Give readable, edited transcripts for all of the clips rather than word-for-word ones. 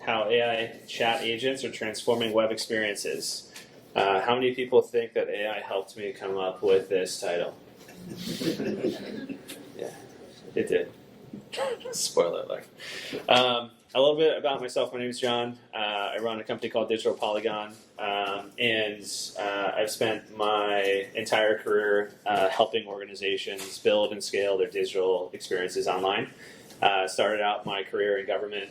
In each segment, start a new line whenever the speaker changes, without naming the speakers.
how AI chat agents are transforming web experiences. How many people think that AI helped me come up with this title? Yeah, it did. Spoiler alert. A little bit about myself. My name is John. I run a company called Digital Polygon, and I've spent my entire career helping organizations build and scale their digital experiences online. Started out my career in government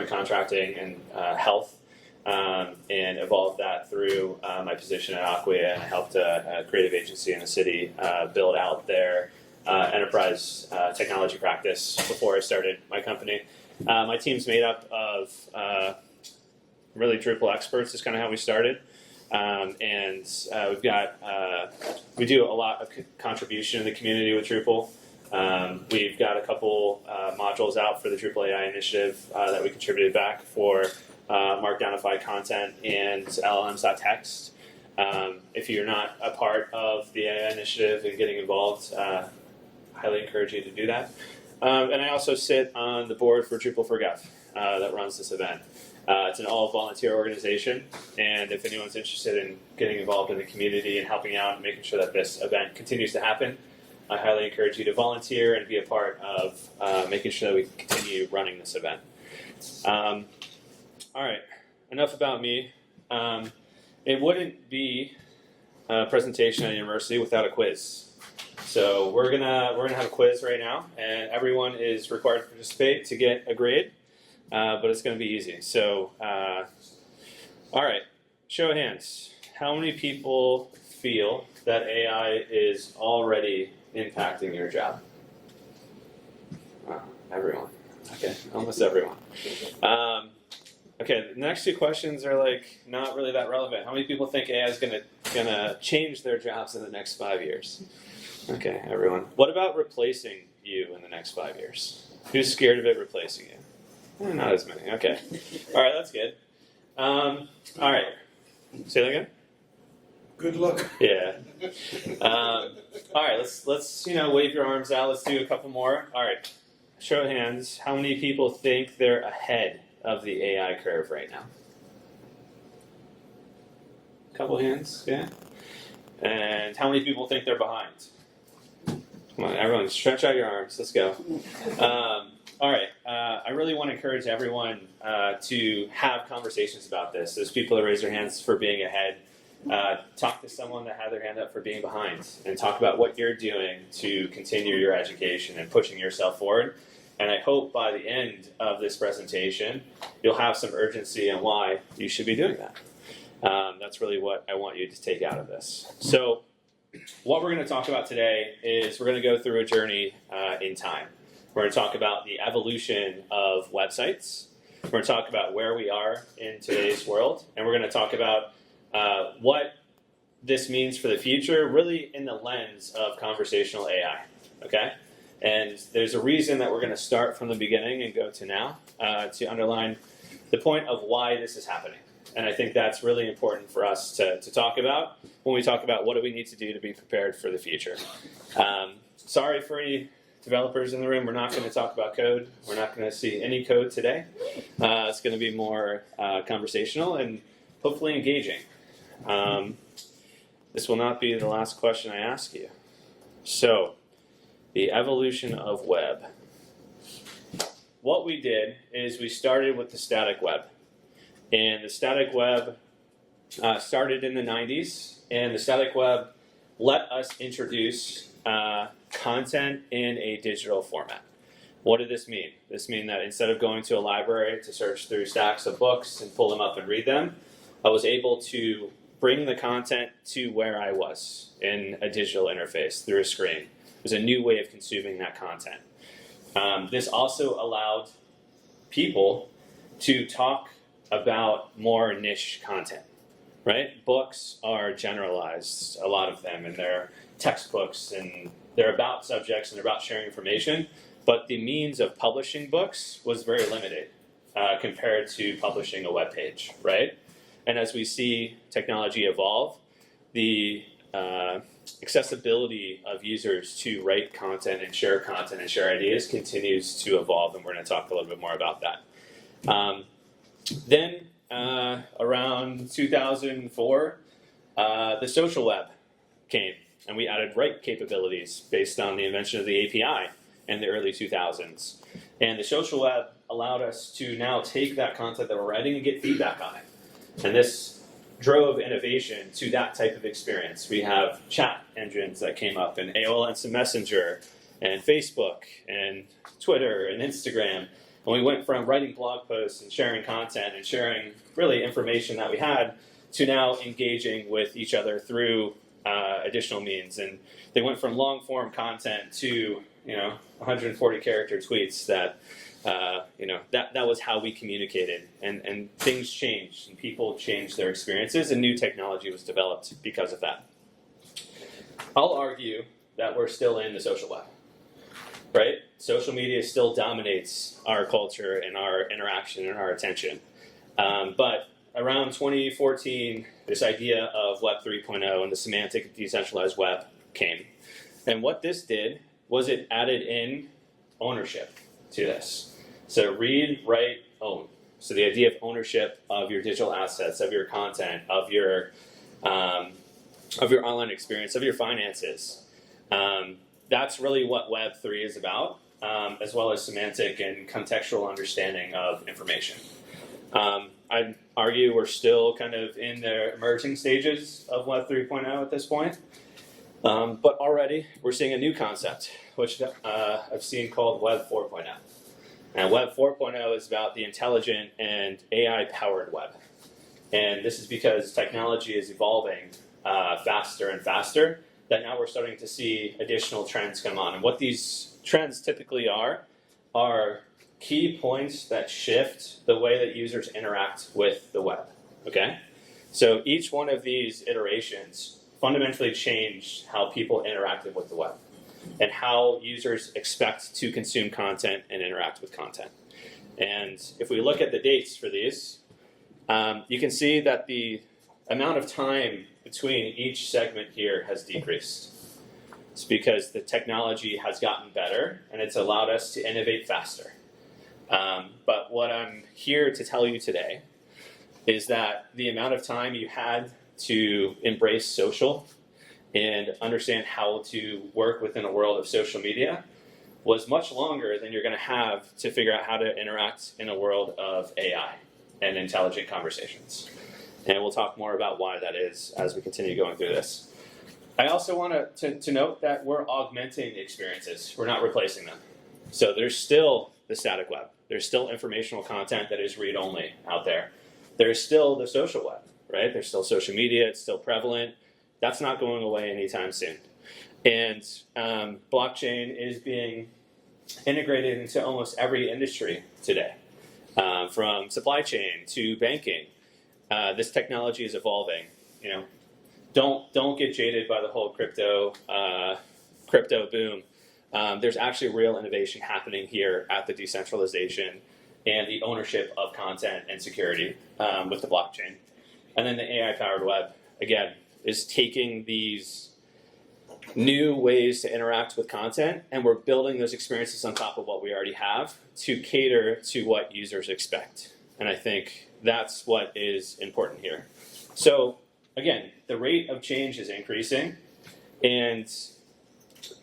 contracting and health, and evolved that through my position at Acquia, and I helped a creative agency in the city build out their enterprise technology practice before I started my company. My team's made up of really Drupal experts. Is kind of how we started, and we do a lot of contribution in the community with Drupal. We've got a couple modules out for the Drupal AI initiative that we contributed back for Markdownify content and LLMs.txt. If you're not a part of the AI initiative and getting involved, highly encourage you to do that. And I also sit on the board for Drupal for Gov that runs this event. It's an all-volunteer organization, and if anyone's interested in getting involved in the community and helping out and making sure that this event continues to happen, I highly encourage you to volunteer and be a part of making sure that we continue running this event. All right, enough about me. It wouldn't be a presentation at university without a quiz. So we're gonna have a quiz right now, and everyone is required to participate to get a grade, but it's gonna be easy. So, all right, show of hands. How many people feel that AI is already impacting your job? Everyone. Okay, almost everyone. Okay, the next two questions are like not really that relevant. How many people think AI is gonna change their jobs in the next 5 years? Okay, everyone. What about replacing you in the next 5 years? Who's scared of it replacing you? Not as many. Okay. All right, that's good. All right. Say that again.
Good luck.
Yeah. All right. Let's wave your arms out. Let's do a couple more. All right. Show of hands. How many people think they're ahead of the AI curve right now? Couple hands. Yeah. And how many people think they're behind? Come on, everyone, stretch out your arms. Let's go. All right. I really want to encourage everyone to have conversations about this. Those people that raise their hands for being ahead, talk to someone that had their hand up for being behind, and talk about what you're doing to continue your education and pushing yourself forward. And I hope by the end of this presentation, you'll have some urgency on why you should be doing that. That's really what I want you to take out of this. So what we're going to talk about today is we're going to go through a journey in time. We're going to talk about the evolution of websites. We're going to talk about where we are in today's world. And we're going to talk about what this means for the future, really in the lens of conversational AI. Okay? And there's a reason that we're going to start from the beginning and go to now to underline the point of why this is happening. And I think that's really important for us to talk about when we talk about what do we need to do to be prepared for the future. Sorry for any developers in the room. We're not going to talk about code. We're not going to see any code today. It's going to be more conversational and hopefully engaging. This will not be the last question I ask you. So, the evolution of web. What we did is we started with the static web. And the static web started in the 90s, and the static web let us introduce content in a digital format. What did this mean? This means that instead of going to a library to search through stacks of books and pull them up and read them, I was able to bring the content to where I was in a digital interface through a screen. It was a new way of consuming that content. This also allowed people to talk about more niche content, right? Books are generalized, a lot of them, and they're textbooks, and they're about subjects, and they're about sharing information, but the means of publishing books was very limited compared to publishing a web page, right? And as we see technology evolve, the accessibility of users to write content and share ideas continues to evolve, and we're going to talk a little bit more about that. Then, around 2004, the social web came, and we added write capabilities based on the invention of the API in the early 2000s. And the social web allowed us to now take that content that we're writing and get feedback on it. And this drove innovation to that type of experience. We have chat engines that came up, and AOL Instant Messenger, and Facebook, and Twitter, and Instagram. And we went from writing blog posts and sharing content and sharing really information that we had to now engaging with each other through additional means. And they went from long form content to 140 character tweets that that was how we communicated. And things changed, and people changed their experiences, and new technology was developed because of that. I'll argue that we're still in the social web, right? Social media still dominates our culture and our interaction and our attention. But around 2014, this idea of Web 3.0 and the semantic decentralized web came. And what this did was it added in ownership to this. So read, write, own. So the idea of ownership of your digital assets, of your content, of your online experience, of your finances. That's really what Web 3 is about, as well as semantic and contextual understanding of information. I'd argue we're still kind of in the emerging stages of Web 3.0 at this point. But already we're seeing a new concept, which I've seen called Web 4.0. And Web 4.0 is about the intelligent and AI-powered web. And this is because technology is evolving faster and faster, that now we're starting to see additional trends come on. And what these trends typically are key points that shift the way that users interact with the web. Okay? So each one of these iterations fundamentally changed how people interacted with the web and how users expect to consume content and interact with content. And if we look at the dates for these, you can see that the amount of time between each segment here has decreased. It's because the technology has gotten better and it's allowed us to innovate faster. But what I'm here to tell you today is that the amount of time you had to embrace social and understand how to work within a world of social media was much longer than you're going to have to figure out how to interact in a world of AI and intelligent conversations. And we'll talk more about why that is as we continue going through this. I also want to note that we're augmenting experiences. We're not replacing them. So there's still the static web. There's still informational content that is read-only out there. There's still the social web, right? There's still social media. It's still prevalent. That's not going away anytime soon. And blockchain is being integrated into almost every industry today, from supply chain to banking. This technology is evolving. Don't get jaded by the whole crypto boom. There's actually real innovation happening here at the decentralization and the ownership of content and security with the blockchain. And then the AI-powered web, again, is taking these new ways to interact with content, and we're building those experiences on top of what we already have to cater to what users expect. And I think that's what is important here. So again, the rate of change is increasing, and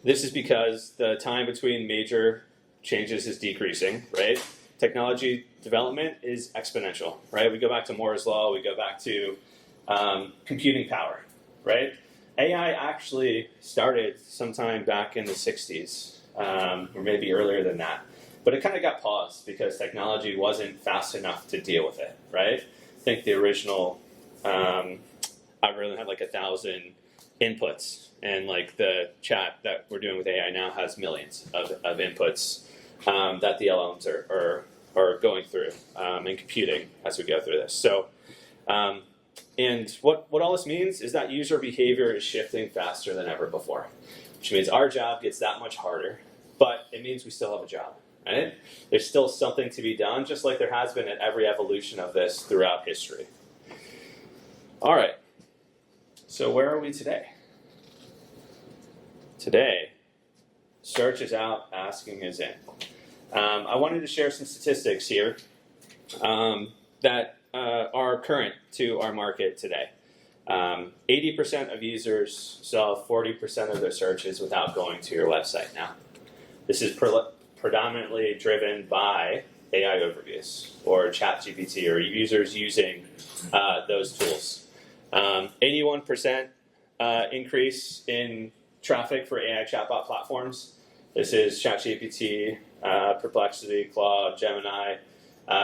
this is because the time between major changes is decreasing, right? Technology development is exponential, right? We go back to Moore's Law, we go back to computing power, right? AI actually started sometime back in the 60s, or maybe earlier than that. But it kind of got paused because technology wasn't fast enough to deal with it, right? I think the original algorithm had like 1,000 inputs, and like the chat that we're doing with AI now has millions of inputs that the LLMs are going through and computing as we go through this. So, and what all this means is that user behavior is shifting faster than ever before, which means our job gets that much harder, but it means we still have a job, right? There's still something to be done, just like there has been at every evolution of this throughout history. All right, so where are we today? Today, search is out, asking is in. I wanted to share some statistics here. that are current to our market today. 80% of users solve 40% of their searches without going to your website now. This is predominantly driven by AI overviews or ChatGPT or users using those tools. 81% increase in traffic for AI chatbot platforms. This is ChatGPT, Perplexity, Claude, Gemini.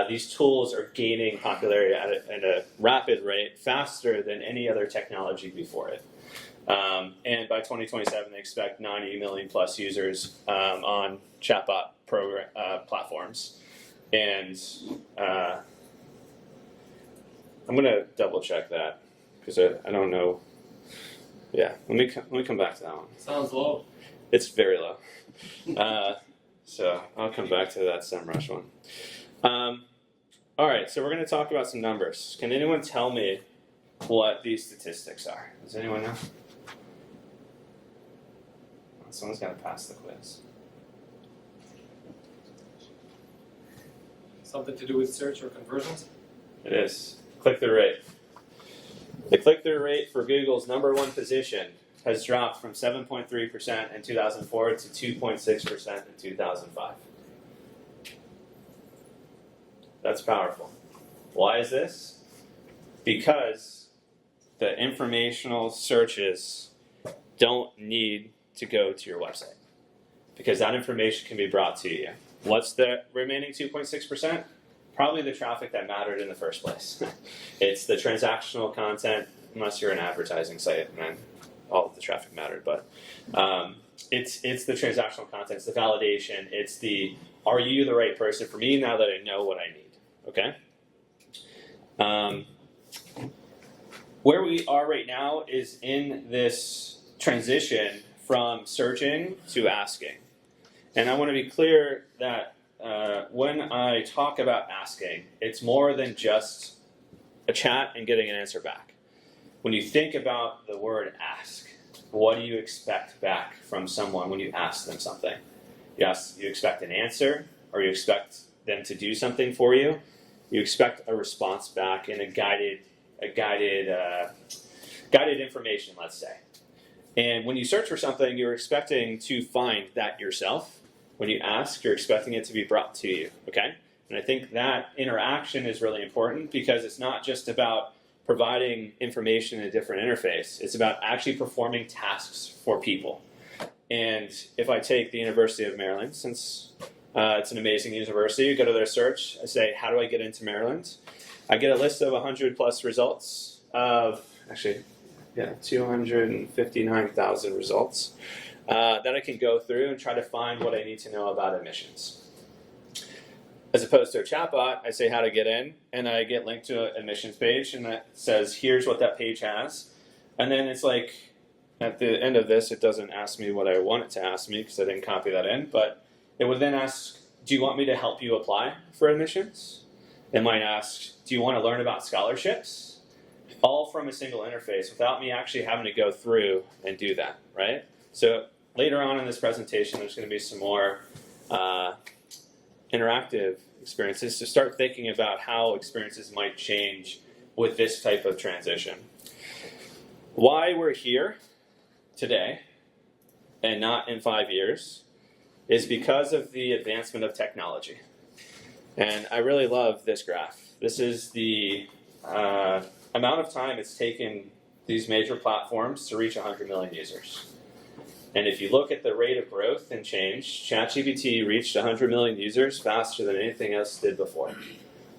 These tools are gaining popularity at a rapid rate, faster than any other technology before it. And by 2027, they expect 90 million plus users on chatbot platforms. And I'm going to double check that because I don't know. Yeah, let me come back to that one.
Sounds low.
It's very low. So I'll come back to that SEMrush one. All right, so we're going to talk about some numbers. Can anyone tell me what these statistics are? Does anyone know? Someone's got to pass the quiz.
Something to do with search or conversions?
It is. Click-through rate. The click-through rate for Google's #1 position has dropped from 7.3% in 2004 to 2.6% in 2005. That's powerful. Why is this? Because the informational searches don't need to go to your website. Because that information can be brought to you. What's the remaining 2.6%? Probably the traffic that mattered in the first place. It's the transactional content, unless you're an advertising site, and then all of the traffic mattered. But it's the transactional content, it's the validation, it's the, are you the right person for me now that I know what I need? Okay? Where we are right now is in this transition from searching to asking. And I want to be clear that when I talk about asking, it's more than just a chat and getting an answer back. When you think about the word ask, what do you expect back from someone when you ask them something? Yes, you expect an answer, or you expect them to do something for you. You expect a response back in a guided information, let's say. And when you search for something, you're expecting to find that yourself. When you ask, you're expecting it to be brought to you, okay? And I think that interaction is really important because it's not just about providing information in a different interface. It's about actually performing tasks for people. And if I take the University of Maryland, since it's an amazing university, you go to their search, I say, how do I get into Maryland? I get a list of 100 plus results of, 259,000 results that I can go through and try to find what I need to know about admissions. As opposed to a chatbot, I say how to get in, and I get linked to an admissions page, and that says, here's what that page has. And then it's like, at the end of this, it doesn't ask me what I want it to ask me because I didn't copy that in, but it would then ask, do you want me to help you apply for admissions? It might ask, do you want to learn about scholarships? All from a single interface without me actually having to go through and do that, right? So later on in this presentation, there's going to be some more interactive experiences to start thinking about how experiences might change with this type of transition. Why we're here today and not in 5 years is because of the advancement of technology. And I really love this graph. This is the amount of time it's taken these major platforms to reach 100 million users. And if you look at the rate of growth and change, ChatGPT reached 100 million users faster than anything else did before.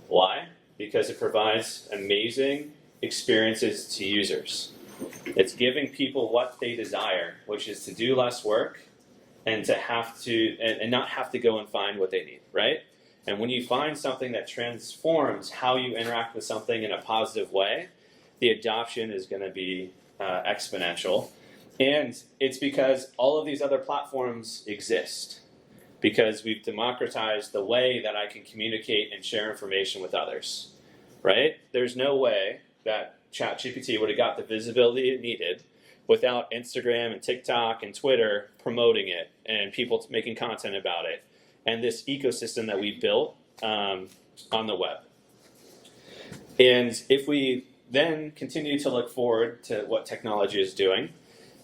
Why? Because it provides amazing experiences to users. It's giving people what they desire, which is to do less work and to have to and not have to go and find what they need, right? And when you find something that transforms how you interact with something in a positive way, the adoption is going to be exponential. And it's because all of these other platforms exist. Because we've democratized the way that I can communicate and share information with others, right? There's no way that ChatGPT would have got the visibility it needed without Instagram and TikTok and Twitter promoting it and people making content about it and this ecosystem that we built on the web. And if we then continue to look forward to what technology is doing,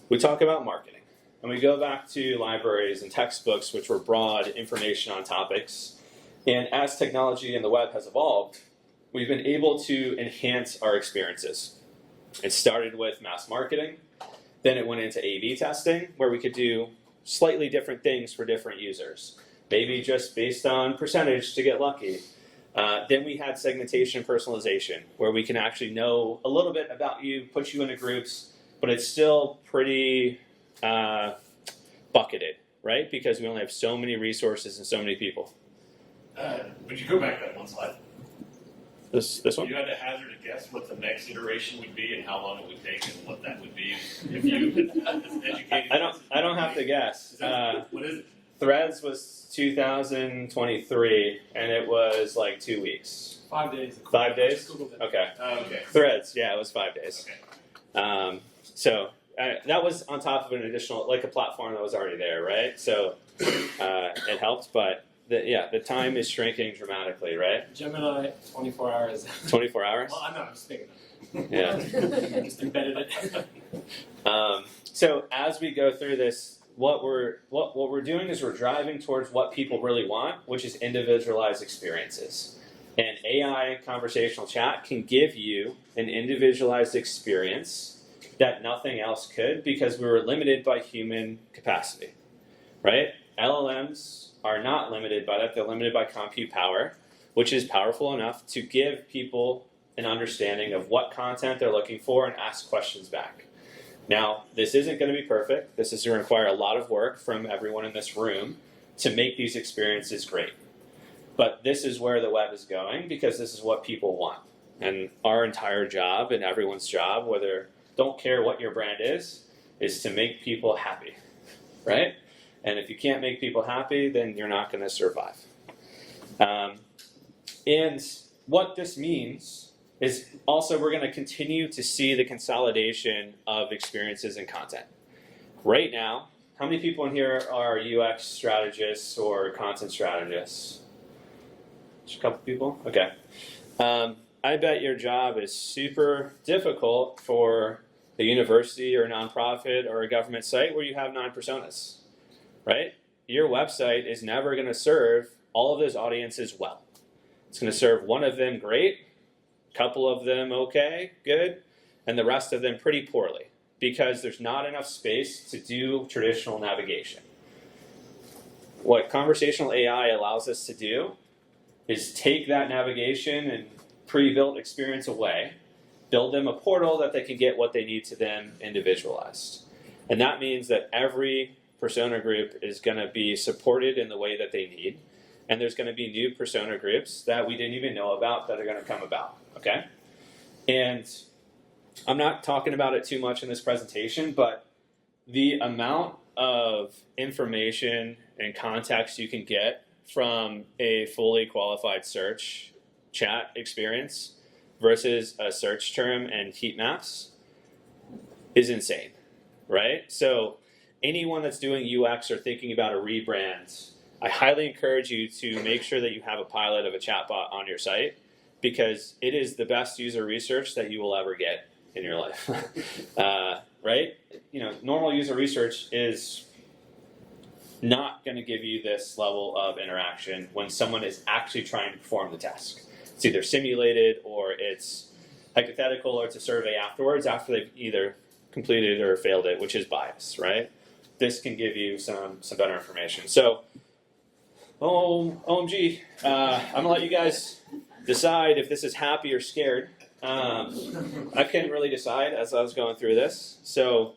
we talk about marketing. And we go back to libraries and textbooks, which were broad information on topics. And as technology and the web has evolved, we've been able to enhance our experiences. It started with mass marketing. Then it went into A/B testing, where we could do slightly different things for different users. Maybe just based on percentage to get lucky. Then we had segmentation and personalization, where we can actually know a little bit about you, put you into groups, but it's still pretty bucketed, right? Because we only have so many resources and so many people.
Would you go back that one slide?
This one?
You had to hazard a guess what the next iteration would be and how long it would take and what that would be if you as an educated.
I don't have to guess.
What is it?
Threads was 2023, and it was like 2 weeks.
5 days.
5 days?
Just Googled it.
Okay.
Okay.
Threads, yeah, it was 5 days.
Okay.
So that was on top of an additional, like a platform that was already there, right? So it helped, but the time is shrinking dramatically, right?
Gemini, 24 hours.
24 hours?
Well, I'm just thinking.
Yeah.
Just embedded it.
So as we go through this, what we're doing is we're driving towards what people really want, which is individualized experiences. And AI conversational chat can give you an individualized experience that nothing else could, because we were limited by human capacity, right? LLMs are not limited by that. They're limited by compute power, which is powerful enough to give people an understanding of what content they're looking for and ask questions back. Now, this isn't going to be perfect. This is going to require a lot of work from everyone in this room to make these experiences great. But this is where the web is going, because this is what people want. And our entire job and everyone's job, don't care what your brand is to make people happy, right? And if you can't make people happy, then you're not going to survive. And what this means is also we're going to continue to see the consolidation of experiences and content. Right now, how many people in here are UX strategists or content strategists? Just a couple people? Okay. I bet your job is super difficult for a university or a nonprofit or a government site where you have 9 personas, right? Your website is never going to serve all of those audiences well. It's going to serve one of them great, a couple of them okay, good, and the rest of them pretty poorly, because there's not enough space to do traditional navigation. What conversational AI allows us to do is take that navigation and pre-built experience away, build them a portal that they can get what they need to them individualized. And that means that every persona group is going to be supported in the way that they need. And there's going to be new persona groups that we didn't even know about that are going to come about, okay? And I'm not talking about it too much in this presentation, but the amount of information and context you can get from a fully qualified search chat experience versus a search term and heat maps is insane, right? So anyone that's doing UX or thinking about a rebrand, I highly encourage you to make sure that you have a pilot of a chatbot on your site, because it is the best user research that you will ever get in your life, right? Normal user research is not going to give you this level of interaction when someone is actually trying to perform the task. It's either simulated or it's hypothetical, or it's a survey afterwards after they've either completed or failed it, which is bias, right? This can give you some better information. So, OMG, I'm going to let you guys decide if this is happy or scared. I couldn't really decide as I was going through this. So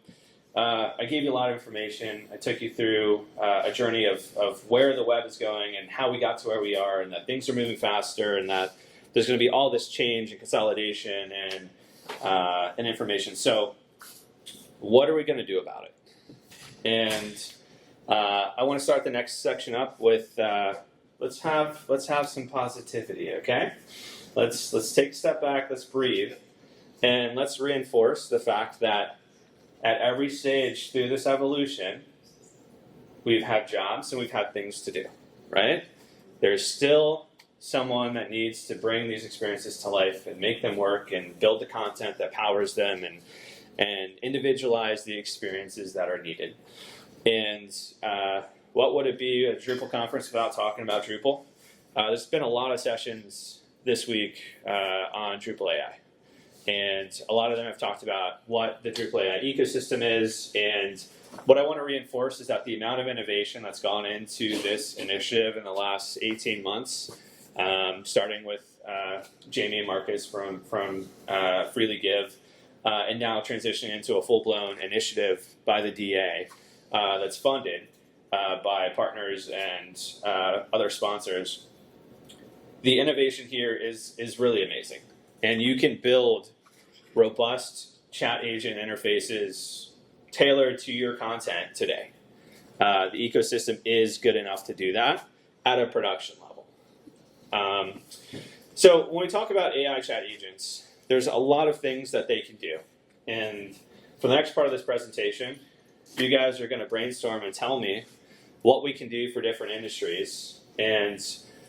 I gave you a lot of information. I took you through a journey of where the web is going and how we got to where we are, and that things are moving faster, and that there's going to be all this change and consolidation and information. So what are we going to do about it? And I want to start the next section up with let's have some positivity, okay? Let's take a step back, let's breathe, and let's reinforce the fact that at every stage through this evolution, we've had jobs and we've had things to do, right? There's still someone that needs to bring these experiences to life and make them work and build the content that powers them and individualize the experiences that are needed. And what would it be, a Drupal conference without talking about Drupal? There's been a lot of sessions this week on Drupal AI. And a lot of them have talked about what the Drupal AI ecosystem is. And what I want to reinforce is that the amount of innovation that's gone into this initiative in the last 18 months, starting with Jamie and Marcus from Freely Give, and now transitioning into a full-blown initiative by the DA that's funded by partners and other sponsors. The innovation here is really amazing. And you can build robust chat agent interfaces tailored to your content today. The ecosystem is good enough to do that at a production level. So when we talk about AI chat agents, there's a lot of things that they can do. And for the next part of this presentation, you guys are going to brainstorm and tell me what we can do for different industries. And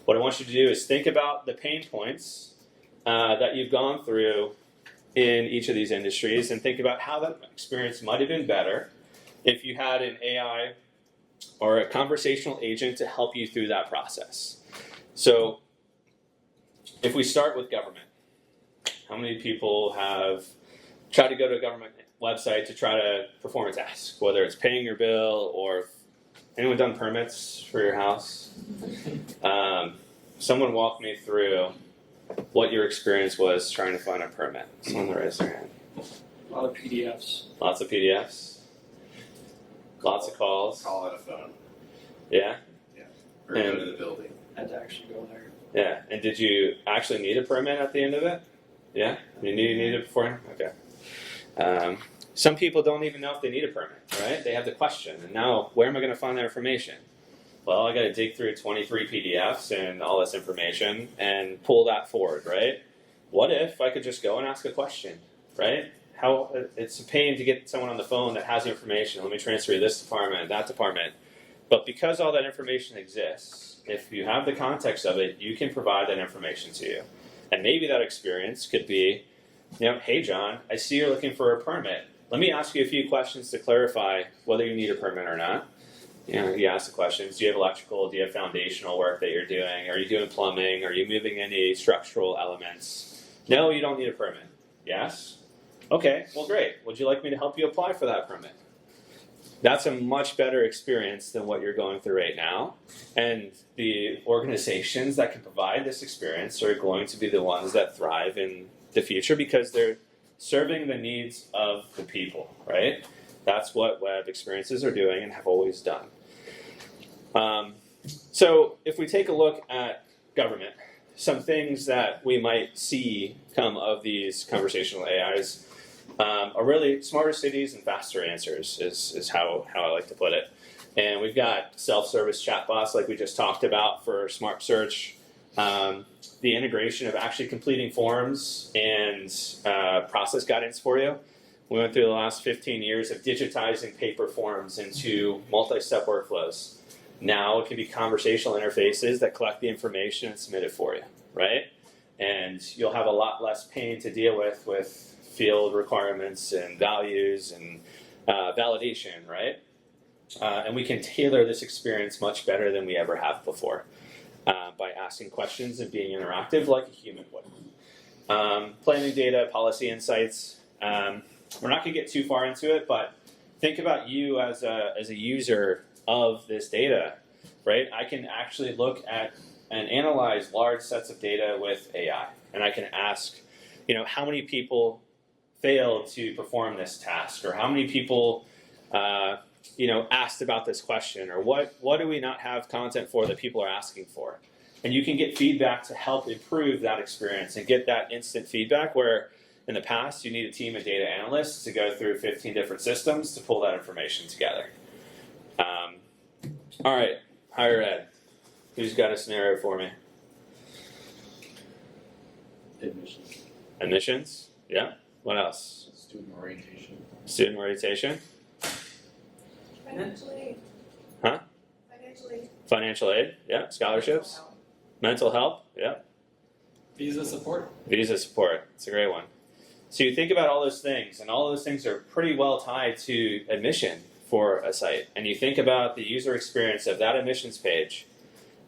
what I want you to do is think about the pain points that you've gone through in each of these industries and think about how that experience might have been better if you had an AI or a conversational agent to help you through that process. So if we start with government, how many people have tried to go to a government website to try to perform a task, whether it's paying your bill or anyone done permits for your house? Someone walk me through what your experience was trying to find a permit. Someone raise their hand.
A lot of PDFs.
Lots of PDFs. Lots of calls.
Call on a phone.
Yeah?
Or go to the building.
Had to actually go there.
Yeah. And did you actually need a permit at the end of it? Yeah? You need it beforehand? Okay. Some people don't even know if they need a permit, right? They have the question. And now, where am I going to find that information? Well, I got to dig through 23 PDFs and all this information and pull that forward, right? What if I could just go and ask a question, right? It's a pain to get someone on the phone that has the information. Let me transfer you this department, that department. But because all that information exists, if you have the context of it, you can provide that information to you. And maybe that experience could be, hey, John, I see you're looking for a permit. Let me ask you a few questions to clarify whether you need a permit or not. You ask the questions. Do you have electrical? Do you have foundational work that you're doing? Are you doing plumbing? Are you moving any structural elements? No, you don't need a permit. Yes? Okay, well, great. Would you like me to help you apply for that permit? That's a much better experience than what you're going through right now. And the organizations that can provide this experience are going to be the ones that thrive in the future because they're serving the needs of the people, right? That's what web experiences are doing and have always done. So if we take a look at government, some things that we might see come of these conversational AIs are really smarter cities and faster answers is how I like to put it. And we've got self-service chatbots like we just talked about for smart search, the integration of actually completing forms and process guidance for you. We went through the last 15 years of digitizing paper forms into multi-step workflows. Now it can be conversational interfaces that collect the information and submit it for you, right? And you'll have a lot less pain to deal with field requirements and values and validation, right? And we can tailor this experience much better than we ever have before by asking questions and being interactive like a human would. Planning data, policy insights. We're not going to get too far into it, but think about you as a user of this data, right? I can actually look at and analyze large sets of data with AI, and I can ask, how many people failed to perform this task, or how many people, asked about this question, or what do we not have content for that people are asking for? And you can get feedback to help improve that experience and get that instant feedback where in the past you need a team of data analysts to go through 15 different systems to pull that information together. All right, higher ed. Who's got a scenario for me?
Admissions.
Admissions? Yeah. What else?
Student orientation.
Student orientation?
Financial aid.
Huh?
Financial aid.
Financial aid? Yeah. Scholarships? Mental health, yeah.
Visa support.
Visa support, it's a great one. So you think about all those things, and all those things are pretty well tied to admission for a site. And you think about the user experience of that admissions page.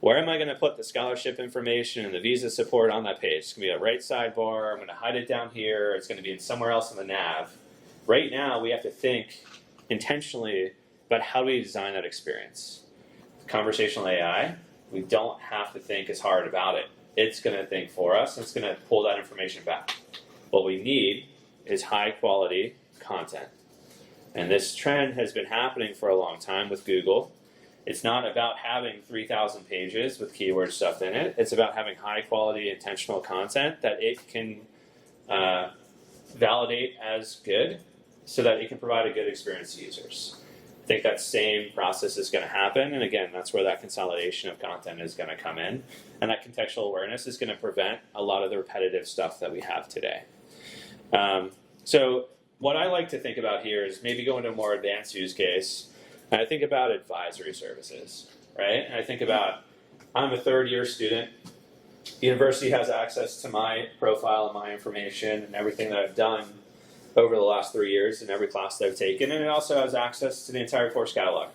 Where am I going to put the scholarship information and the visa support on that page? It's going to be a right sidebar. I'm going to hide it down here. It's going to be somewhere else in the nav. Right now, we have to think intentionally about how do we design that experience. Conversational AI, we don't have to think as hard about it. It's going to think for us, and it's going to pull that information back. What we need is high quality content. And this trend has been happening for a long time with Google. It's not about having 3,000 pages with keyword stuff in it. It's about having high quality intentional content that it can validate as good so that it can provide a good experience to users. I think that same process is going to happen, and again, that's where that consolidation of content is going to come in, and that contextual awareness is going to prevent a lot of the repetitive stuff that we have today. So what I like to think about here is maybe go into a more advanced use case, and I think about advisory services, right? And I think about, I'm a third-year student. The university has access to my profile and my information and everything that I've done over the last 3 years in every class that I've taken, and it also has access to the entire course catalog.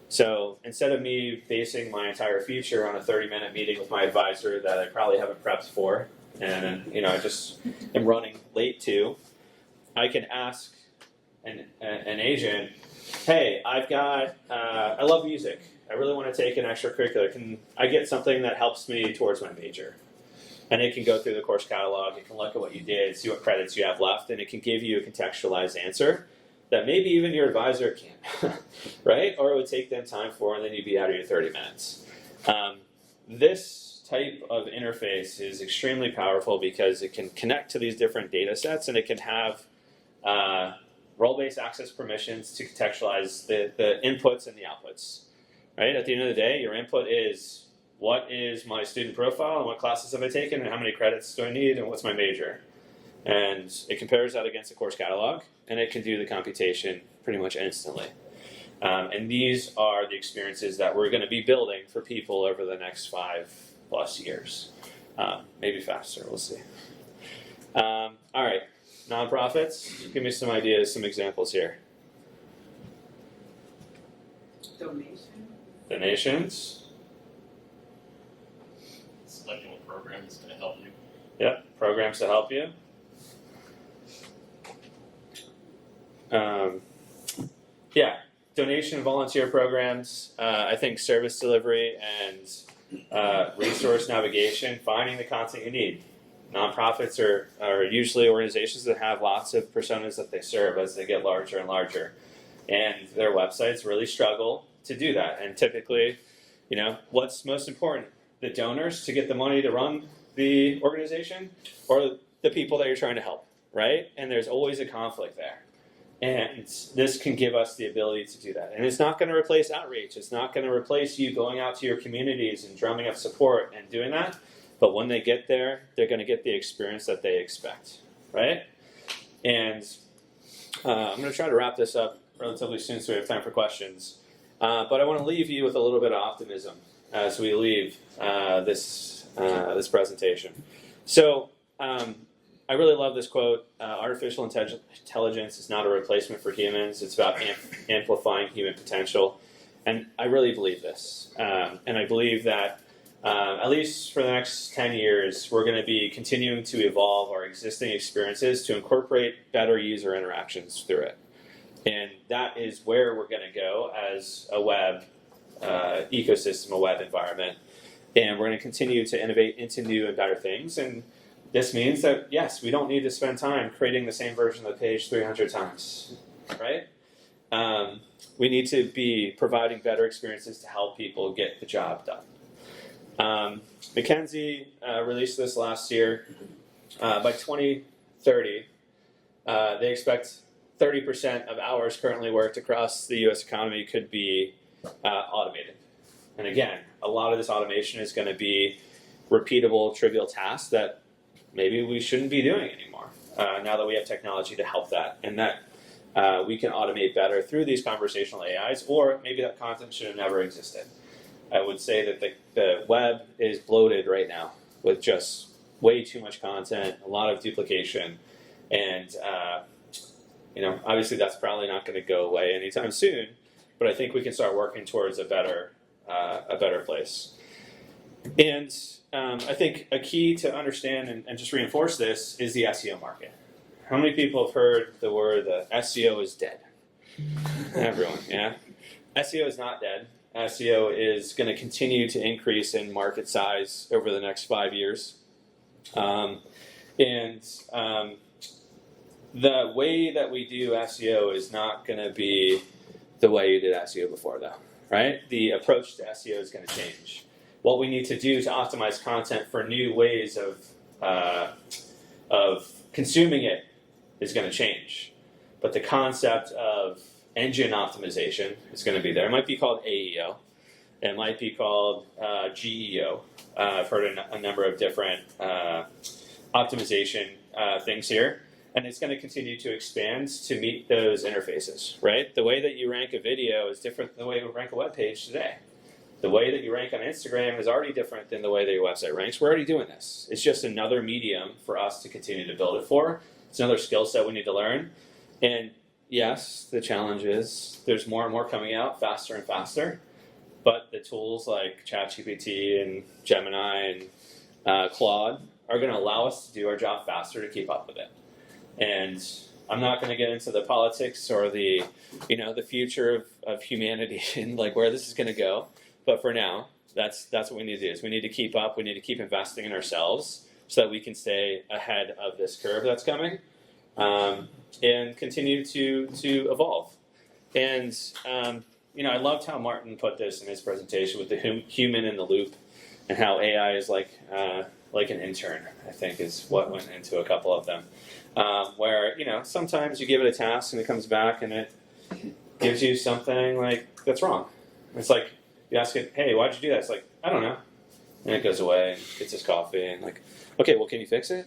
So instead of me basing my entire future on a 30-minute meeting with my advisor that I probably haven't prepped for, and I just am running late to, I can ask an agent, hey, I love music. I really want to take an extracurricular. Can I get something that helps me towards my major? And it can go through the course catalog, it can look at what you did, see what credits you have left, and it can give you a contextualized answer that maybe even your advisor can't, right? Or it would take them time for, and then you'd be out of your 30 minutes. This type of interface is extremely powerful because it can connect to these different data sets, and it can have role-based access permissions to contextualize the inputs and the outputs, right? At the end of the day, your input is, what is my student profile and what classes have I taken and how many credits do I need and what's my major? And it compares that against the course catalog, and it can do the computation pretty much instantly. And these are the experiences that we're going to be building for people over the next 5+ years. Maybe faster, we'll see. All right, nonprofits, give me some ideas, some examples here. Donations.
Selecting a program that's going to help you.
Yep, programs to help you. Donation and volunteer programs. I think service delivery and resource navigation, finding the content you need. Nonprofits are usually organizations that have lots of personas that they serve as they get larger and larger. And their websites really struggle to do that. And typically, what's most important? The donors to get the money to run the organization, or the people that you're trying to help, right? And there's always a conflict there. And this can give us the ability to do that. And it's not going to replace outreach. It's not going to replace you going out to your communities and drumming up support and doing that. But when they get there, they're going to get the experience that they expect, right? And I'm going to try to wrap this up relatively soon so we have time for questions. But I want to leave you with a little bit of optimism as we leave this presentation. So I really love this quote. Artificial intelligence is not a replacement for humans. It's about amplifying human potential. And I really believe this. And I believe that at least for the next 10 years, we're going to be continuing to evolve our existing experiences to incorporate better user interactions through it. And that is where we're going to go as a web ecosystem, a web environment. And we're going to continue to innovate into new and better things. And this means that, yes, we don't need to spend time creating the same version of the page 300 times, right? We need to be providing better experiences to help people get the job done. McKinsey released this last year. By 2030, they expect 30% of hours currently worked across the U.S. economy could be automated. And again, a lot of this automation is going to be repeatable, trivial tasks that maybe we shouldn't be doing anymore now that we have technology to help that, and that we can automate better through these conversational AIs, or maybe that content should have never existed. I would say that the web is bloated right now with just way too much content, a lot of duplication, and obviously that's probably not going to go away anytime soon. But I think we can start working towards a better place. And I think a key to understand and just reinforce this is the SEO market. How many people have heard the word SEO is dead? Everyone, yeah. SEO is not dead. SEO is going to continue to increase in market size over the next 5 years. The way that we do SEO is not going to be the way you did SEO before, though, right? The approach to SEO is going to change. What we need to do to optimize content for new ways of consuming it is going to change. But the concept of engine optimization is going to be there. It might be called AEO. It might be called GEO. I've heard a number of different optimization things here. And it's going to continue to expand to meet those interfaces, right? The way that you rank a video is different than the way you rank a web page today. The way that you rank on Instagram is already different than the way that your website ranks. We're already doing this. It's just another medium for us to continue to build it for. It's another skill set we need to learn. And yes, the challenge is there's more and more coming out faster and faster. But the tools like ChatGPT and Gemini and Claude are going to allow us to do our job faster to keep up with it. And I'm not going to get into the politics or the future of humanity and like where this is going to go. But for now, that's what we need to do. Is we need to keep up. We need to keep investing in ourselves so that we can stay ahead of this curve that's coming, and continue to evolve. And I loved how Martin put this in his presentation with the human in the loop, and how AI is like an intern. I think is what went into a couple of them. Where sometimes you give it a task and it comes back and it gives you something like that's wrong. It's like you ask it, hey, why'd you do that? It's like, I don't know. And it goes away and gets his coffee and like, okay, well, can you fix it?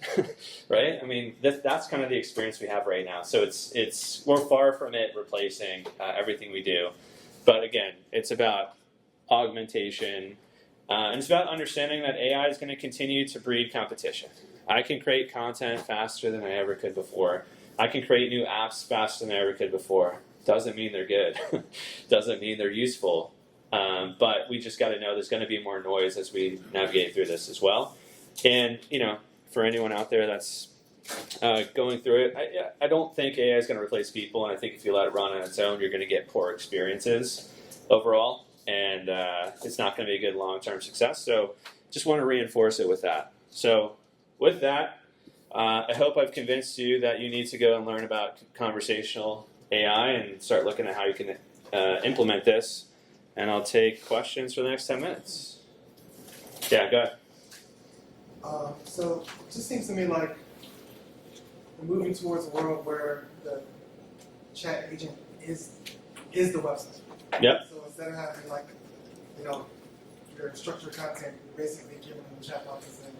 Right? I mean, that's kind of the experience we have right now. So we're far from it replacing everything we do. But again, it's about augmentation. And it's about understanding that AI is going to continue to breed competition. I can create content faster than I ever could before. I can create new apps faster than I ever could before. Doesn't mean they're good. Doesn't mean they're useful. But we just got to know there's going to be more noise as we navigate through this as well. And, for anyone out there that's going through it, I don't think AI is going to replace people. And I think if you let it run on its own, you're going to get poor experiences overall. And it's not going to be a good long-term success. So just want to reinforce it with that. So with that, I hope I've convinced you that you need to go and learn about conversational AI and start looking at how you can implement this. And I'll take questions for the next 10 minutes. Yeah, go ahead.
So it just seems to me like we're moving towards a world where the chat agent is the website.
Yep.
So instead of having your structured content, you're basically giving them a chat box and saying,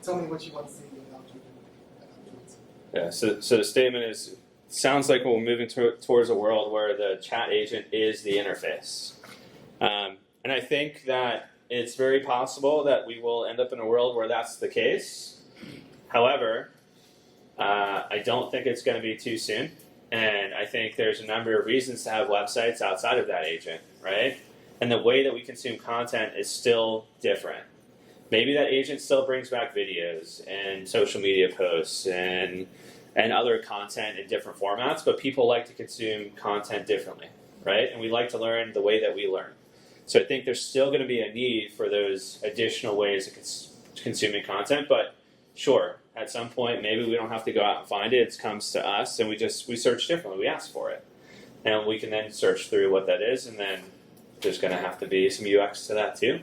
tell me what you want to see and I'll do it.
Yeah, so the statement is, sounds like we're moving towards a world where the chat agent is the interface. And I think that it's very possible that we will end up in a world where that's the case. However, I don't think it's going to be too soon. And I think there's a number of reasons to have websites outside of that agent, right? And the way that we consume content is still different. Maybe that agent still brings back videos and social media posts and other content in different formats, but people like to consume content differently, right? And we like to learn the way that we learn. So I think there's still going to be a need for those additional ways of consuming content, but sure, at some point, maybe we don't have to go out and find it. It comes to us, and we search differently. We ask for it. And we can then search through what that is, and then there's going to have to be some UX to that too.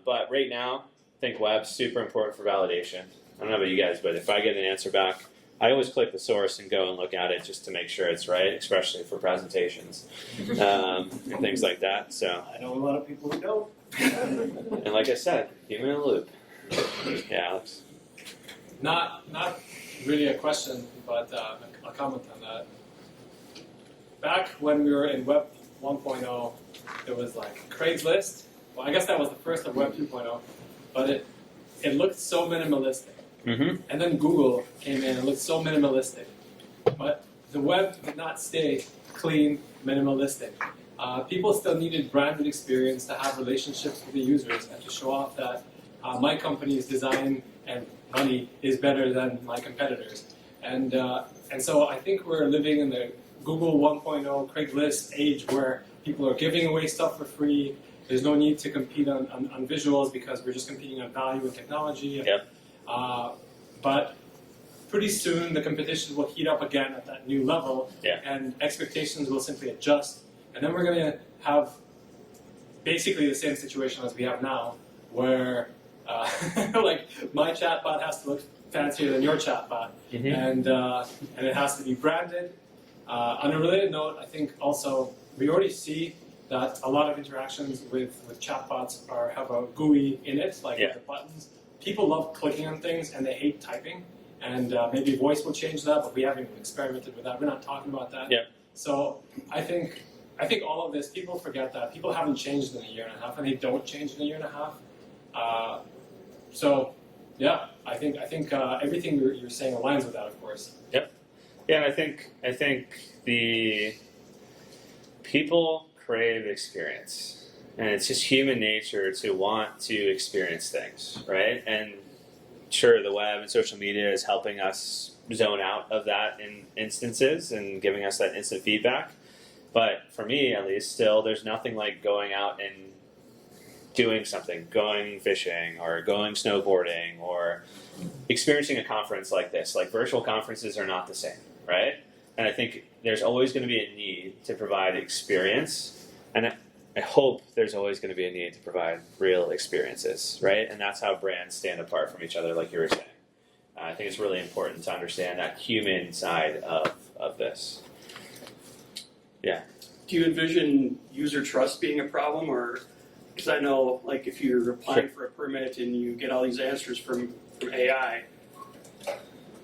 But right now, I think web's super important for validation. I don't know about you guys, but if I get an answer back, I always click the source and go and look at it just to make sure it's right, especially for presentations and things like that. So
I know a lot of people who don't.
and like I said, human in the loop. Yeah, Alex.
Not really a question, but a comment on that. Back when we were in Web 1.0, there was like Craigslist, well, I guess that was the first of Web 2.0, but it looked so minimalistic.
Mm-hmm.
And then Google came in and looked so minimalistic. But the web did not stay clean, minimalistic. People still needed branded experience to have relationships with the users and to show off that my company's design and money is better than my competitors. And so I think we're living in the Google 1.0 Craigslist age where people are giving away stuff for free. There's no need to compete on visuals because we're just competing on value and technology.
Yep.
But pretty soon the competition will heat up again at that new level, and expectations will simply adjust. And then we're going to have basically the same situation as we have now, where like my chatbot has to look fancier than your chatbot, and it has to be branded. On a related note, I think also we already see that a lot of interactions with chatbots have a GUI in it, like with the buttons. People love clicking on things and they hate typing, and maybe voice will change that, but we haven't even experimented with that. We're not talking about that.
Yeah.
So I think all of this, people forget that people haven't changed in a year and a half, and they don't change in a year and a half. So yeah, I think everything you're saying aligns with that, of course.
Yep. Yeah, and I think the people crave experience. And it's just human nature to want to experience things, right? And sure, the web and social media is helping us zone out of that in instances and giving us that instant feedback. But for me, at least, still, there's nothing like going out and doing something, going fishing or going snowboarding or experiencing a conference like this. Like virtual conferences are not the same, right? And I think there's always going to be a need to provide experience. And I hope there's always going to be a need to provide real experiences, right? And that's how brands stand apart from each other, like you were saying. I think it's really important to understand that human side of this. Yeah.
Do you envision user trust being a problem, or because I know, like, if you're applying for a permit and you get all these answers from AI,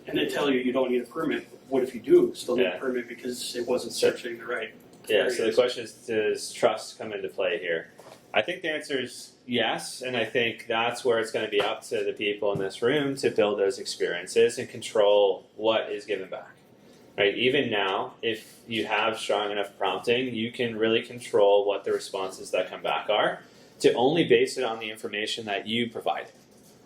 and they tell you don't need a permit, what if you do still need a permit because it wasn't searching the right?
Yeah, so the question is, does trust come into play here? I think the answer is yes, and I think that's where it's going to be up to the people in this room to build those experiences and control what is given back. Right? Even now, if you have strong enough prompting, you can really control what the responses that come back are to only base it on the information that you provided.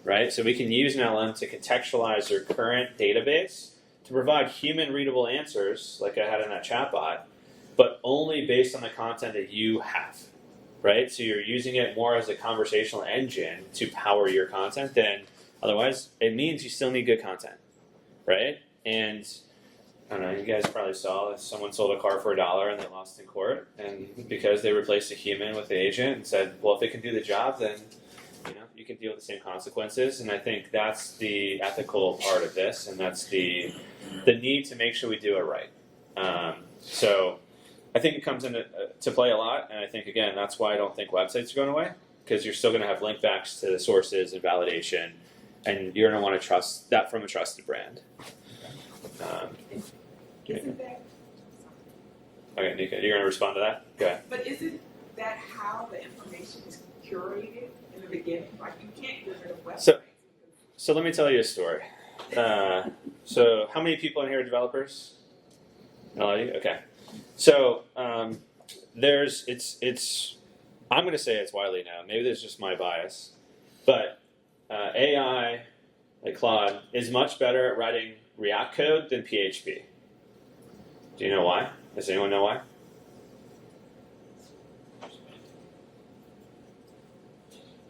Right? So we can use an LM to contextualize your current database to provide human-readable answers, like I had in that chatbot, but only based on the content that you have, right? So you're using it more as a conversational engine to power your content than otherwise. It means you still need good content, right? And I don't know, you guys probably saw that someone sold a car for $1 and they lost in court, and because they replaced a human with the agent and said, well, if it can do the job, then you can deal with the same consequences. And I think that's the ethical part of this, and that's the need to make sure we do it right. So I think it comes into to play a lot, and I think, again, that's why I don't think websites are going away, because you're still going to have link backs to the sources and validation, and you're going to want to trust that from a trusted brand.
Isn't that,
Okay, Nika, you're going to respond to that? Go ahead.
but isn't that how the information is curated in the beginning? Like, you can't get rid of websites.
So let me tell you a story. So how many people in here are developers? All of you? Okay. So I'm going to say it's widely known. Maybe there's just my bias, but AI, like Claude, is much better at writing React code than PHP. Do you know why? Does anyone know why?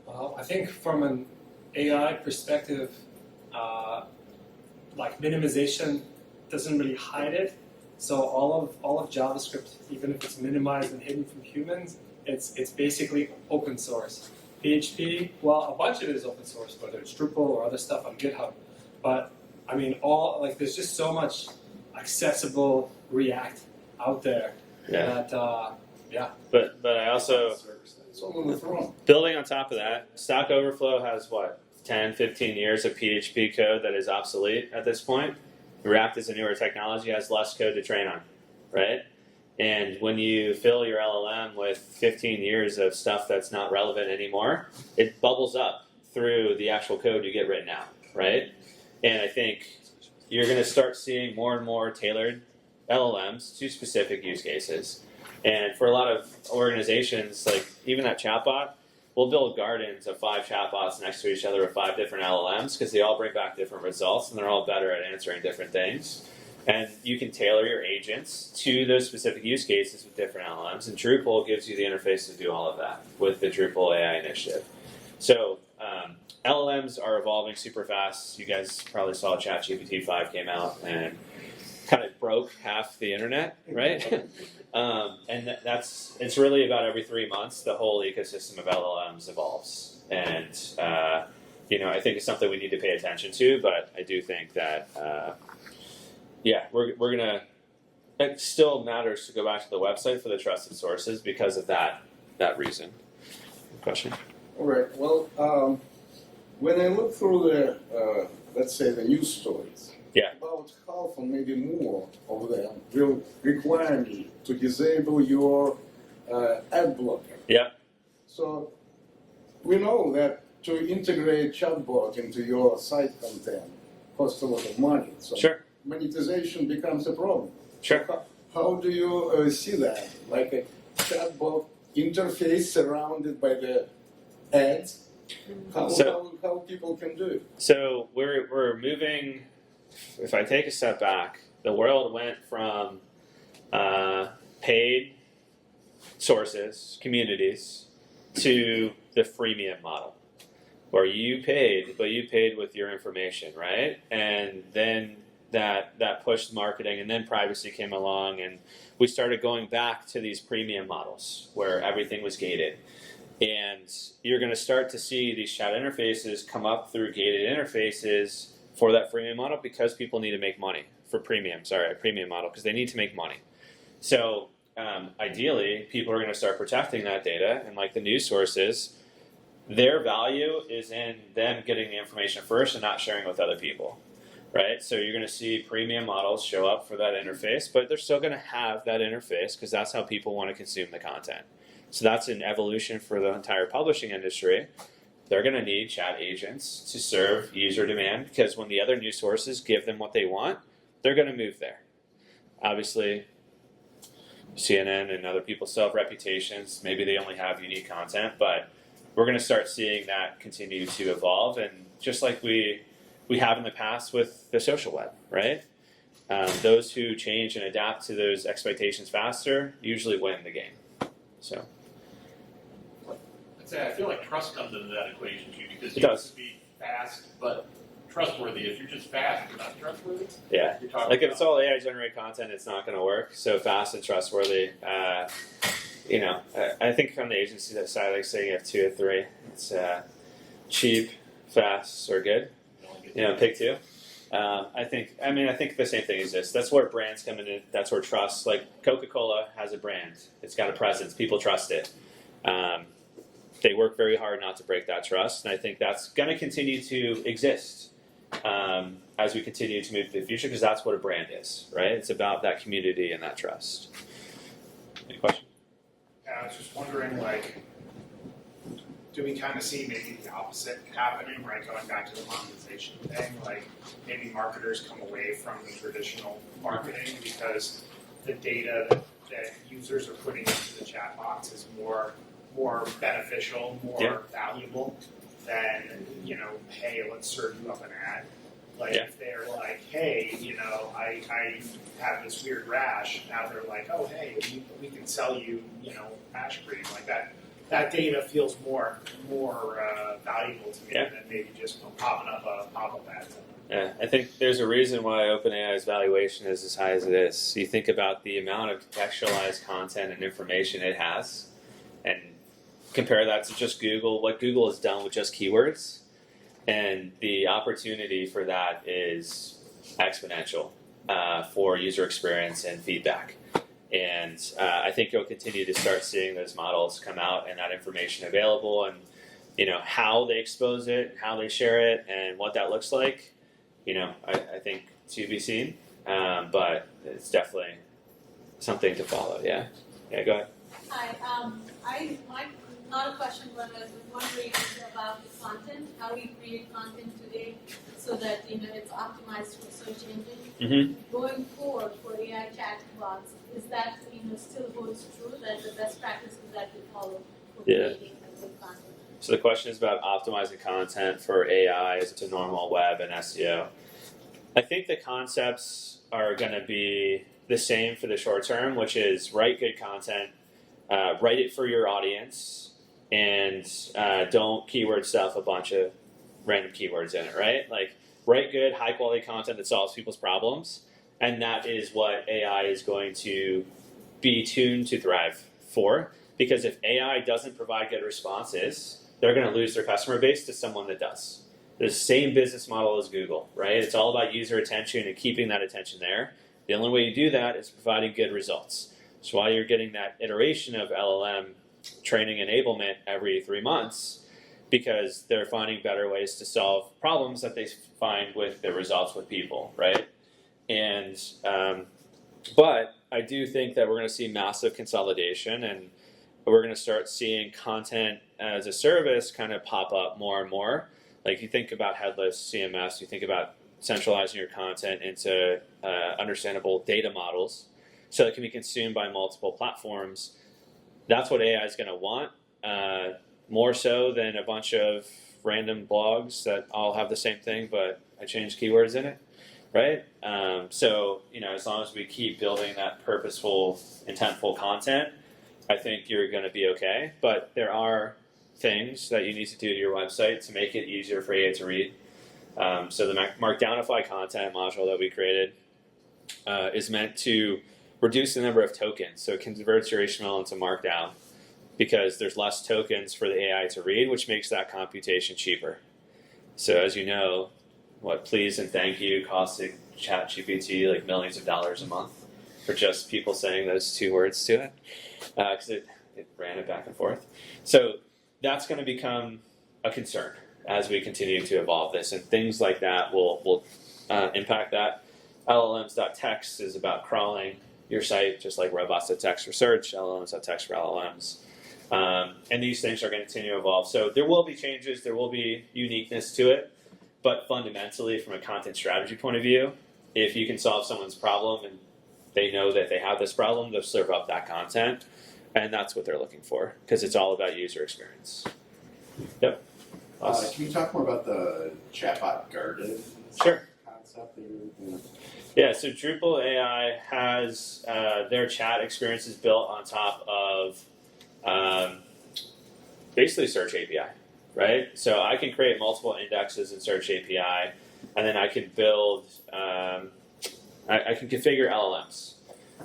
Well, I think from an AI perspective, like minimization doesn't really hide it. So all of JavaScript, even if it's minimized and hidden from humans, it's basically open source. PHP, well, a bunch of it is open source, whether it's Drupal or other stuff on GitHub. But I mean, there's just so much accessible React out there that
But I also,
Someone was wrong.
building on top of that, Stack Overflow has 10, 15 years of PHP code that is obsolete at this point. React is a newer technology, has less code to train on, right? And when you fill your LLM with 15 years of stuff that's not relevant anymore, it bubbles up through the actual code you get written out, right? And I think you're going to start seeing more and more tailored LLMs to specific use cases. And for a lot of organizations, like even that chatbot, we'll build gardens of 5 chatbots next to each other with 5 different LLMs because they all bring back different results and they're all better at answering different things. And you can tailor your agents to those specific use cases with different LLMs. And Drupal gives you the interface to do all of that with the Drupal AI initiative. So LLMs are evolving super fast. You guys probably saw ChatGPT 5 came out and kind of broke half the internet, right? And it's really about every 3 months the whole ecosystem of LLMs evolves. And I think it's something we need to pay attention to. But I do think that we're gonna. It still matters to go back to the website for the trusted sources because of that reason. Question.
All right. Well, when I look through the, let's say, the news stories, about half or maybe more of them will require me to disable your ad blocker.
Yeah.
So we know that to integrate chatbot into your site content costs a lot of money. So
Sure.
monetization becomes a problem.
Sure.
How do you see that? Like a chatbot interface surrounded by the ads? How people can do it?
So we're moving. If I take a step back, the world went from paid sources, communities, to the freemium model, where you paid, but you paid with your information, right? And then that pushed marketing, and then privacy came along, and we started going back to these premium models where everything was gated. And you're going to start to see these chat interfaces come up through gated interfaces for that freemium model because people need to make money for a premium model because they need to make money. So ideally, people are going to start protecting that data, and like the news sources, their value is in them getting the information first and not sharing with other people, right? So you're going to see premium models show up for that interface, but they're still going to have that interface because that's how people want to consume the content. So that's an evolution for the entire publishing industry. They're going to need chat agents to serve user demand because when the other news sources give them what they want, they're going to move there. Obviously, CNN and other people still have reputations. Maybe they only have unique content, but we're going to start seeing that continue to evolve. And just like we have in the past with the social web, right? Those who change and adapt to those expectations faster usually win the game. So.
I feel like trust comes into that equation too, because
It
you
does.
have to be fast but trustworthy. If you're just fast but not trustworthy,
Yeah.
you're talking
Like if
about,
it's all AI generated content, it's not going to work. So fast and trustworthy. I think on the agency side, like say you have 2 or 3. It's cheap, fast, or good. Pick 2. I think the same thing exists. That's where brands come in. That's where trust. Like Coca-Cola has a brand. It's got a presence. People trust it. They work very hard not to break that trust, and I think that's going to continue to exist as we continue to move to the future because that's what a brand is, right? It's about that community and that trust. Any question?
I was just wondering, do we kind of see maybe the opposite happening, right? Going back to the monetization thing, like maybe marketers come away from the traditional marketing because the data that users are putting into the chat box is more beneficial, more valuable than, hey, let's serve you up an ad. If they're like, hey, I have this weird rash, now they're like, oh, hey, we can sell you, rash cream. Like that data feels more valuable to me than maybe just popping up a pop-up ad.
Yeah, I think there's a reason why OpenAI's valuation is as high as it is. You think about the amount of contextualized content and information it has, and compare that to just Google, what Google has done with just keywords, and the opportunity for that is exponential for user experience and feedback. And I think you'll continue to start seeing those models come out and that information available, and how they expose it, how they share it, and what that looks like. I think to be seen, but it's definitely something to follow. Yeah, go ahead.
Hi, my not a question, but I was wondering about the content. How we create content today, so that it's optimized for search engine. Going forward for AI chatbots, is that still holds true that the best practices that we follow for creating good content?
So the question is about optimizing content for AI as to normal web and SEO. I think the concepts are going to be the same for the short term, which is write good content, write it for your audience, and don't keyword stuff a bunch of random keywords in it, right? Like, write good, high quality content that solves people's problems, and that is what AI is going to be tuned to thrive for. Because if AI doesn't provide good responses, they're going to lose their customer base to someone that does. The same business model as Google, right? It's all about user attention and keeping that attention there. The only way you do that is providing good results. So while you're getting that iteration of LLM training enablement every 3 months, because they're finding better ways to solve problems that they find with the results with people, right? And but I do think that we're going to see massive consolidation, and we're going to start seeing content as a service kind of pop up more and more. Like, you think about headless CMS, you think about centralizing your content into understandable data models so it can be consumed by multiple platforms. That's what AI is going to want, more so than a bunch of random blogs that all have the same thing, but I changed keywords in it, right? So, as long as we keep building that purposeful, intentful content, I think you're going to be okay. But there are things that you need to do to your website to make it easier for AI to read. So the Markdownify content module that we created is meant to reduce the number of tokens. So it converts your HTML into Markdown because there's less tokens for the AI to read, which makes that computation cheaper. So as you know, please and thank you costs ChatGPT like millions of dollars a month for just people saying those 2 words to it, because it ran it back and forth. So that's going to become a concern as we continue to evolve this, and things like that will impact that. LLMs.text is about crawling your site, just like robots.text for search, LLMs.text for LLMs. And these things are going to continue to evolve. So there will be changes, there will be uniqueness to it, but fundamentally, from a content strategy point of view, if you can solve someone's problem and they know that they have this problem, they'll serve up that content, and that's what they're looking for, because it's all about user experience. Yep.
Can you talk more about the chatbot guarded concept that you're
Yeah, so Drupal AI has their chat experiences built on top of basically Search API, right? So I can create multiple indexes in Search API, and then I can build, I can configure LLMs.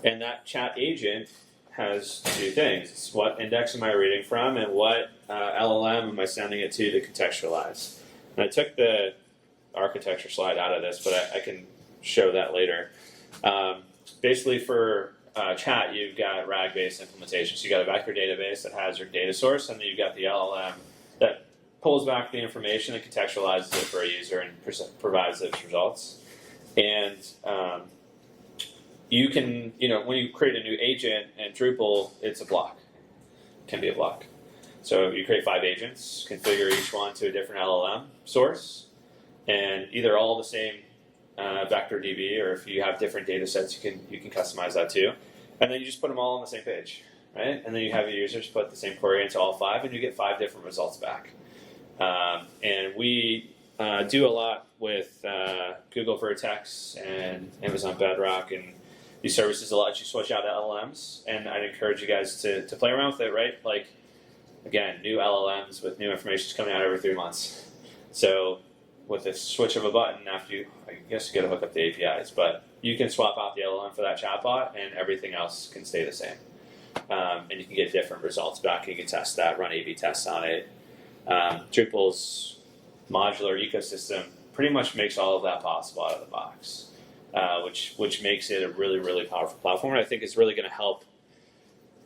And that chat agent has 2 things. It's what index am I reading from, and what LLM am I sending it to contextualize. And I took the architecture slide out of this, but I can show that later. Basically for chat, you've got RAG-based implementation. So you've got a vector database that has your data source, and then you've got the LLM that pulls back the information and contextualizes it for a user and provides those results. And you can, when you create a new agent in Drupal, it's a block. It can be a block. So you create 5 agents, configure each one to a different LLM source, and either all the same vector DB, or if you have different data sets, you can customize that too. And then you just put them all on the same page, right? And then you have your users put the same query into all 5, and you get 5 different results back. And we do a lot with Google Vertex and Amazon Bedrock, and these services will let you switch out LLMs, and I'd encourage you guys to play around with it, right? Like, again, new LLMs with new information is coming out every 3 months. So with the switch of a button, after you got to hook up the APIs, but you can swap out the LLM for that chatbot, and everything else can stay the same. And you can get different results back. You can test that, run A/B tests on it. Drupal's modular ecosystem pretty much makes all of that possible out of the box, which makes it a really, really powerful platform. And I think it's really going to help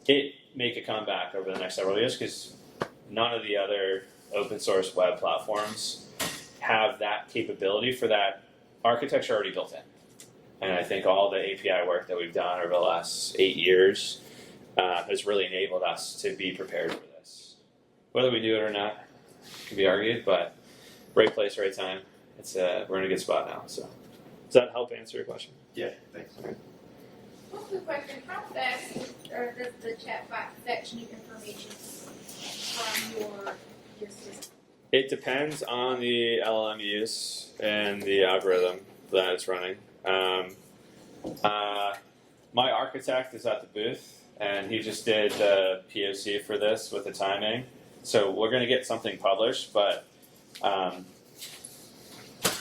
it make a comeback over the next several years, because none of the other open source web platforms have that capability for that architecture already built in. And I think all the API work that we've done over the last 8 years has really enabled us to be prepared for this. Whether we do it or not can be argued, but right place, right time. We're in a good spot now. So, does that help answer your question?
Yeah, thanks.
One quick question: how fast does the chatbot fetch new information from your system?
It depends on the LLM use and the algorithm that it's running. My architect is at the booth, and he just did the POC for this with the timing. So we're going to get something published, but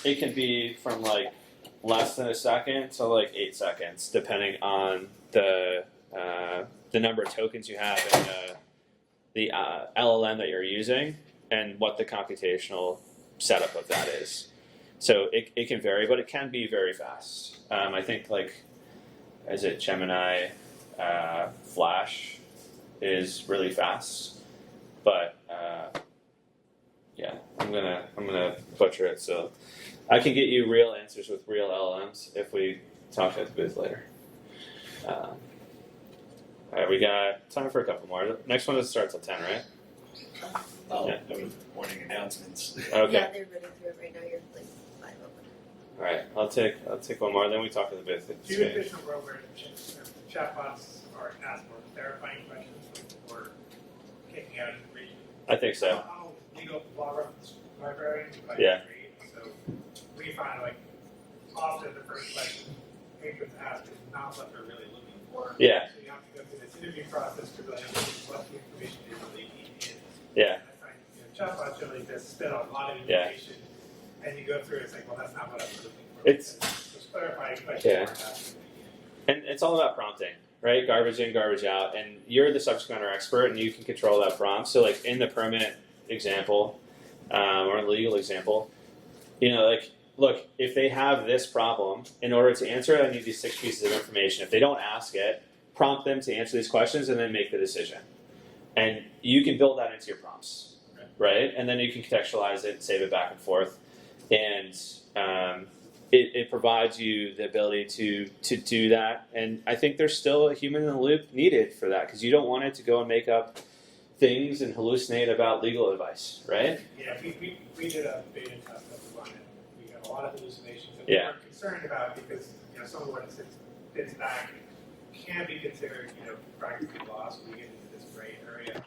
it can be from like less than a second to like 8 seconds, depending on the number of tokens you have in the LLM that you're using and what the computational setup of that is. So it can vary, but it can be very fast. I think is it Gemini Flash is really fast, but yeah, I'm gonna butcher it. So I can get you real answers with real LLMs if we talk at the booth later. All right, we got time for a couple more. Next one starts at 10, right?
Oh,
Yeah.
Morning announcements.
Okay.
Yeah, they're running through it right now. You're like 5 over.
All right, I'll take one more. Then we talk at the booth.
Do you envision a world where chatbots are asked more clarifying questions or kicking out information?
I think so.
I'm a legal law reference librarian,
Yeah.
so we find often the first question patrons ask is not what they're really looking for.
Yeah.
So you have to go through this interview process to really understand what the information they really need is.
Yeah.
I find chatbots generally just spit out a lot of information, and you go through it, it's like, well, that's not what I was looking for.
It's
just clarifying questions.
Yeah. And it's all about prompting, right? Garbage in, garbage out, and you're the subject matter expert, and you can control that prompt. So, like in the permit example, or the legal example, look, if they have this problem, in order to answer it, I need these 6 pieces of information. If they don't ask it, prompt them to answer these questions, and then make the decision. And you can build that into your prompts, right? And then you can contextualize it, save it back and forth, and it provides you the ability to do that. And I think there's still a human in the loop needed for that, because you don't want it to go and make up things and hallucinate about legal advice, right?
Yeah, we did a beta test of the one, and we got a lot of hallucinations that we were concerned about because some of what it spits back can be considered privacy loss. We get into this gray area.